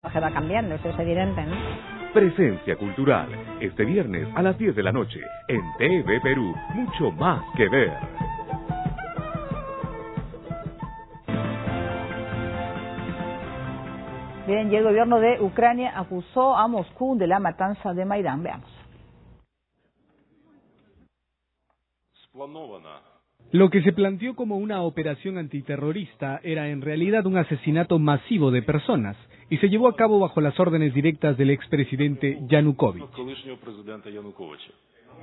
Se va cambiando, eso es evidente, ¿no? Presencia cultural, este viernes a las 10 de la noche, en TV Perú, mucho más que ver. Bien, y el gobierno de Ucrania acusó a Moscú de la matanza de Maidán. Veamos. Lo que se planteó como una operación antiterrorista era en realidad un asesinato masivo de personas y se llevó a cabo bajo las órdenes directas del expresidente Yanukovych.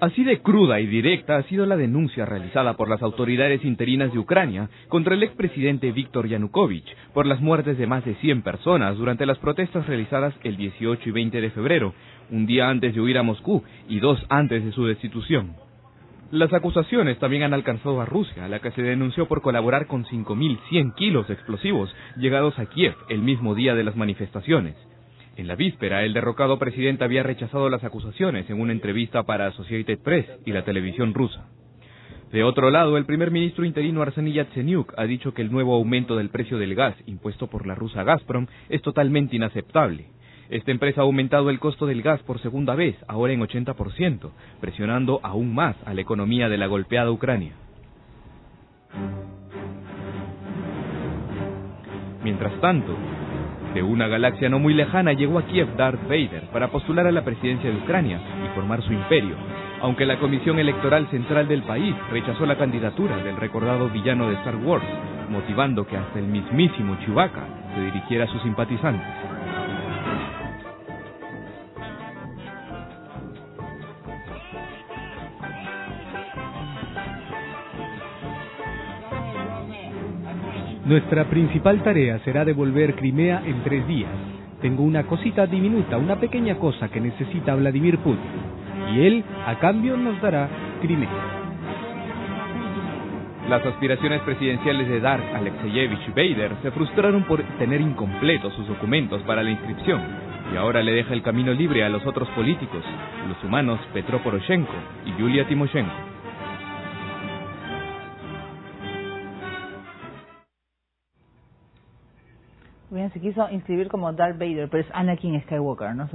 Así de cruda y directa ha sido la denuncia realizada por las autoridades interinas de Ucrania contra el expresidente Víktor Yanukovych por las muertes de más de 100 personas durante las protestas realizadas el 18 y 20 de febrero, un día antes de huir a Moscú y 2 antes de su destitución. Las acusaciones también han alcanzado a Rusia, a la que se denunció por colaborar con 5.100 kilos de explosivos llegados a Kiev el mismo día de las manifestaciones. En la víspera, el derrocado presidente había rechazado las acusaciones en una entrevista para Associated Press y la televisión rusa. De otro lado, el primer ministro interino Arseniy Yatsenyuk ha dicho que el nuevo aumento del precio del gas impuesto por la rusa Gazprom es totalmente inaceptable. Esta empresa ha aumentado el costo del gas por segunda vez, ahora en 80%, presionando aún más a la economía de la golpeada Ucrania. Mientras tanto, de una galaxia no muy lejana llegó a Kiev Darth Vader para postular a la presidencia de Ucrania y formar su imperio, aunque la Comisión Electoral Central del país rechazó la candidatura del recordado villano de Star Wars, motivando que hasta el mismísimo Chewbacca se dirigiera a sus simpatizantes. Nuestra principal tarea será devolver Crimea en 3 días. Tengo una cosita diminuta, una pequeña cosa que necesita Vladimir Putin. Y él, a cambio, nos dará Crimea. Las aspiraciones presidenciales de Darth Alexeyevich Vader se frustraron por tener incompletos sus documentos para la inscripción. Y ahora le deja el camino libre a los otros políticos, los humanos Petro Poroshenko y Yulia Timoshenko. Bien, se quiso inscribir como Darth Vader, pero es Anakin Skywalker, ¿no?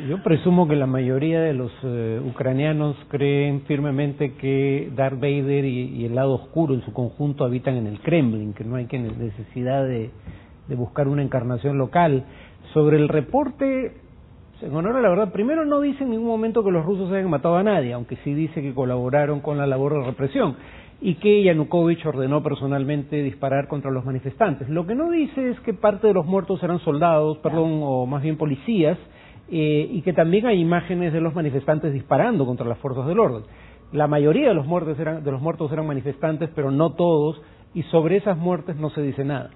Yo presumo que la mayoría de los ucranianos creen firmemente que Darth Vader y el lado oscuro en su conjunto habitan en el Kremlin, que no hay necesidad de buscar una encarnación local. Sobre el reporte, en honor a la verdad, primero no dice en ningún momento que los rusos hayan matado a nadie, aunque sí dice que colaboraron con la labor de represión y que Yanukovych ordenó personalmente disparar contra los manifestantes. Lo que no dice es que parte de los muertos eran soldados, o más bien policías, y que también hay imágenes de los manifestantes disparando contra las fuerzas del orden. La mayoría de los muertos eran manifestantes, pero no todos, y sobre esas muertes no se dice nada.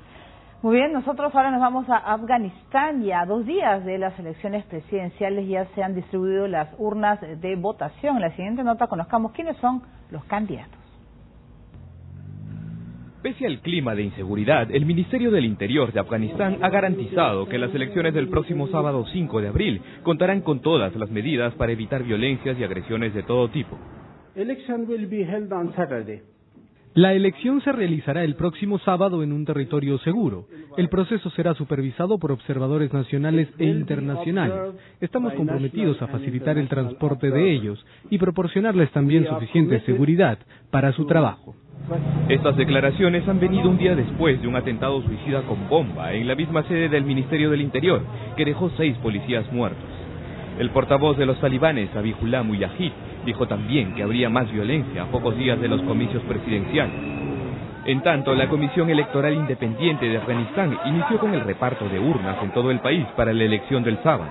Muy bien, nosotros ahora nos vamos a Afganistán. Ya a 2 días de las elecciones presidenciales ya se han distribuido las urnas de votación. En la siguiente nota conozcamos quiénes son los candidatos. Pese al clima de inseguridad, el Ministerio del Interior de Afganistán ha garantizado que las elecciones del próximo sábado 5 de abril contarán con todas las medidas para evitar violencias y agresiones de todo tipo. La elección se realizará el próximo sábado en un territorio seguro. El proceso será supervisado por observadores nacionales e internacionales. Estamos comprometidos a facilitar el transporte de ellos y proporcionarles también suficiente seguridad para su trabajo. Estas declaraciones han venido un día después de un atentado suicida con bomba en la misma sede del Ministerio del Interior, que dejó 6 policías muertos. El portavoz de los talibanes, Zabihullah Mujahid, dijo también que habría más violencia a pocos días de los comicios presidenciales. En tanto, la Comisión Electoral Independiente de Afganistán inició con el reparto de urnas en todo el país para la elección del sábado.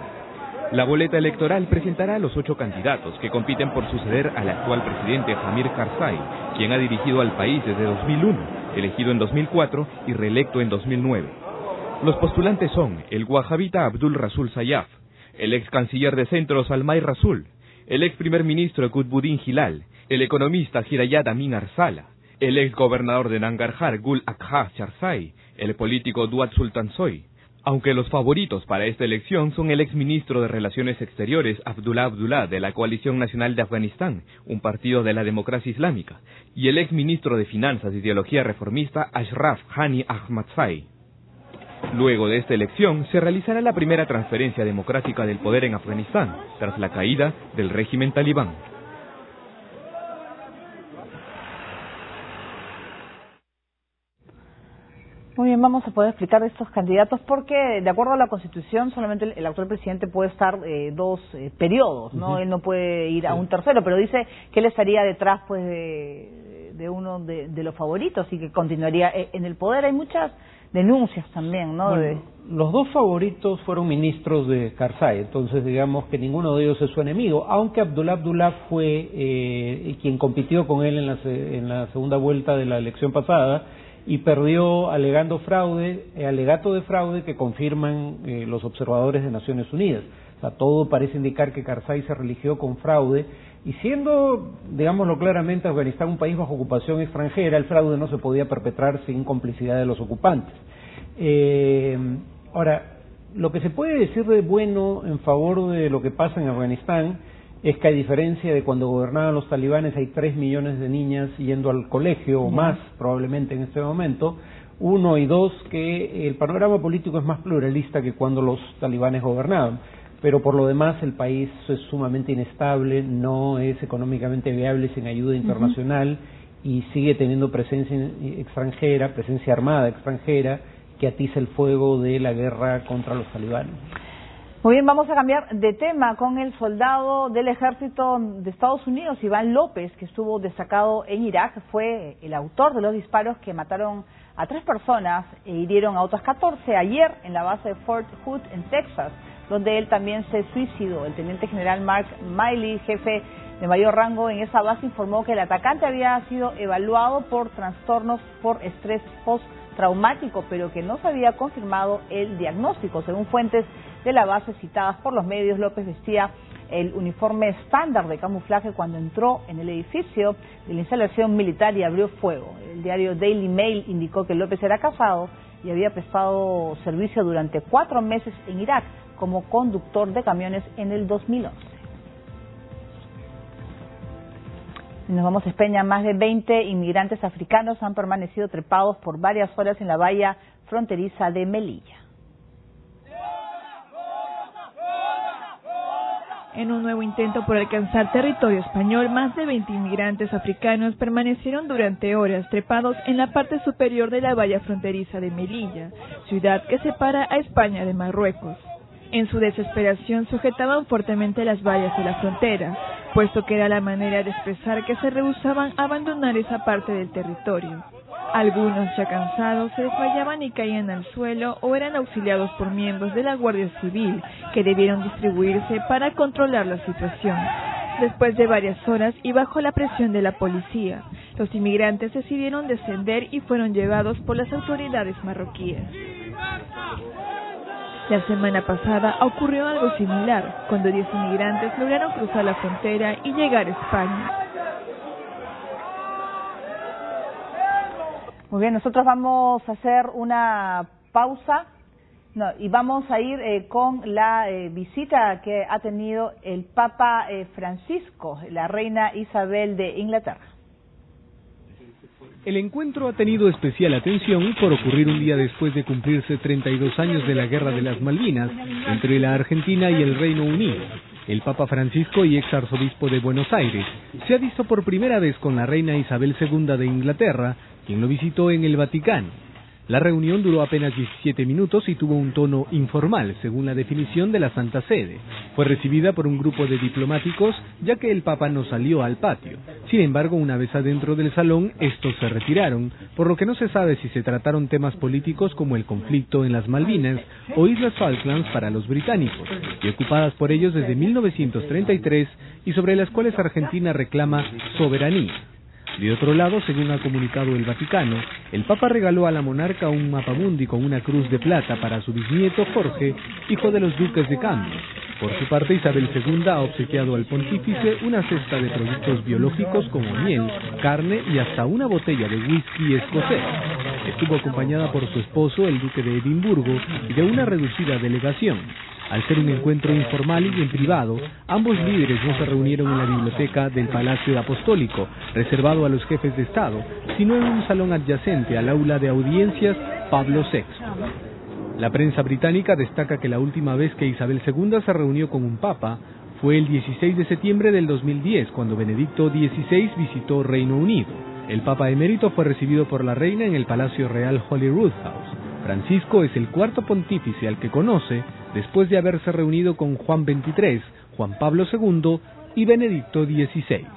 La boleta electoral presentará a los 8 candidatos que compiten por suceder al actual presidente Hamid Karzai, quien ha dirigido al país desde 2001, elegido en 2004 y reelecto en 2009. Los postulantes son el wahabita Abdul Rasul Sayyaf, el ex canciller de centro Salmay Rasul, el ex primer ministro Qutbuddin Hilal, el economista Hirayat Amin Arsala, el ex gobernador de Nangarhar Gul Akha Charzai, el político Duat Sultansoy, aunque los favoritos para esta elección son el ex ministro de Relaciones Exteriores Abdullah Abdullah de la Coalición Nacional de Afganistán, un partido de la democracia islámica, y el ex ministro de Finanzas y Ideología Reformista Ashraf Ghani Ahmadzai. Luego de esta elección, se realizará la primera transferencia democrática del poder en Afganistán, tras la caída del régimen talibán. Muy bien, vamos a poder explicar de estos candidatos porque, de acuerdo a la Constitución, solamente el actual presidente puede estar 2 periodos, ¿no? Él no puede ir a un tercero, pero dice que él estaría detrás, pues, de uno de los favoritos y que continuaría en el poder. Hay muchas denuncias también, ¿no? Bueno, los 2 favoritos fueron ministros de Karzai, entonces digamos que ninguno de ellos es su enemigo, aunque Abdullah fue quien compitió con él en la segunda vuelta de la elección pasada y perdió alegando alegato de fraude que confirman los observadores de Naciones Unidas. O sea, todo parece indicar que Karzai se religió con fraude, y siendo, digámoslo claramente, Afganistán un país bajo ocupación extranjera, el fraude no se podía perpetrar sin complicidad de los ocupantes. Ahora, lo que se puede decir de bueno en favor de lo que pasa en Afganistán es que, a diferencia de cuando gobernaban los talibanes, hay 3 millones de niñas yendo al colegio, o más probablemente en este momento. 1 y 2, que el panorama político es más pluralista que cuando los talibanes gobernaban, pero por lo demás el país es sumamente inestable, no es económicamente viable sin ayuda internacional y sigue teniendo presencia extranjera, presencia armada extranjera, que atiza el fuego de la guerra contra los talibanes. Muy bien, vamos a cambiar de tema con el soldado del ejército de Estados Unidos, Iván López, que estuvo destacado en Irak. Fue el autor de los disparos que mataron a 3 personas e hirieron a otras 14 ayer en la base de Fort Hood, en Texas, donde él también se suicidó. El teniente general Mark Milley, jefe de mayor rango en esa base, informó que el atacante había sido evaluado por trastornos por estrés postraumático, pero que no se había confirmado el diagnóstico. Según fuentes de la base citadas por los medios, López vestía el uniforme estándar de camuflaje cuando entró en el edificio de la instalación militar y abrió fuego. El diario Daily Mail indicó que López era casado y había prestado servicio durante 4 meses en Irak como conductor de camiones en el 2011. Nos vamos a España. Más de 20 inmigrantes africanos han permanecido trepados por varias horas en la valla fronteriza de Melilla. En un nuevo intento por alcanzar territorio español, más de 20 inmigrantes africanos permanecieron durante horas trepados en la parte superior de la valla fronteriza de Melilla, ciudad que separa a España de Marruecos. En su desesperación sujetaban fuertemente las vallas de la frontera, puesto que era la manera de expresar que se rehusaban a abandonar esa parte del territorio. Algunos, ya cansados, se desmayaban y caían al suelo o eran auxiliados por miembros de la Guardia Civil, que debieron distribuirse para controlar la situación. Después de varias horas y bajo la presión de la policía, los inmigrantes decidieron descender y fueron llevados por las autoridades marroquíes. La semana pasada ocurrió algo similar, cuando 10 inmigrantes lograron cruzar la frontera y llegar a España. Muy bien, nosotros vamos a hacer una pausa y vamos a ir con la visita que ha tenido el Papa Francisco, la reina Isabel de Inglaterra. El encuentro ha tenido especial atención por ocurrir un día después de cumplirse 32 años de la Guerra de las Malvinas entre la Argentina y el Reino Unido. El Papa Francisco y ex arzobispo de Buenos Aires se ha visto por primera vez con la reina Isabel II de Inglaterra, quien lo visitó en el Vaticano. La reunión duró apenas 17 minutos y tuvo un tono informal, según la definición de la Santa Sede. Fue recibida por un grupo de diplomáticos, ya que el Papa no salió al patio. Sin embargo, una vez adentro del salón, estos se retiraron, por lo que no se sabe si se trataron temas políticos como el conflicto en las Malvinas o Islas Falklands para los británicos, y ocupadas por ellos desde 1933 y sobre las cuales Argentina reclama soberanía. De otro lado, según ha comunicado el Vaticano, el Papa regaló a la monarca un mapamundi con una cruz de plata para su bisnieto Jorge, hijo de los duques de Cambridge. Por su parte, Isabel II ha obsequiado al pontífice una cesta de productos biológicos como miel, carne y hasta una botella de whisky escocés. Estuvo acompañada por su esposo, el duque de Edimburgo, y de una reducida delegación. Al ser un encuentro informal y en privado, ambos líderes no se reunieron en la biblioteca del Palacio Apostólico, reservado a los jefes de Estado, sino en un salón adyacente al aula de audiencias Pablo VI. La prensa británica destaca que la última vez que Isabel II se reunió con un papa fue el 16 de septiembre del 2010, cuando Benedicto XVI visitó Reino Unido. El papa emérito fue recibido por la reina en el Palacio Real Holyrood House. Francisco es el cuarto pontífice al que conoce después de haberse reunido con Juan XXIII, Juan Pablo II y Benedicto XVI.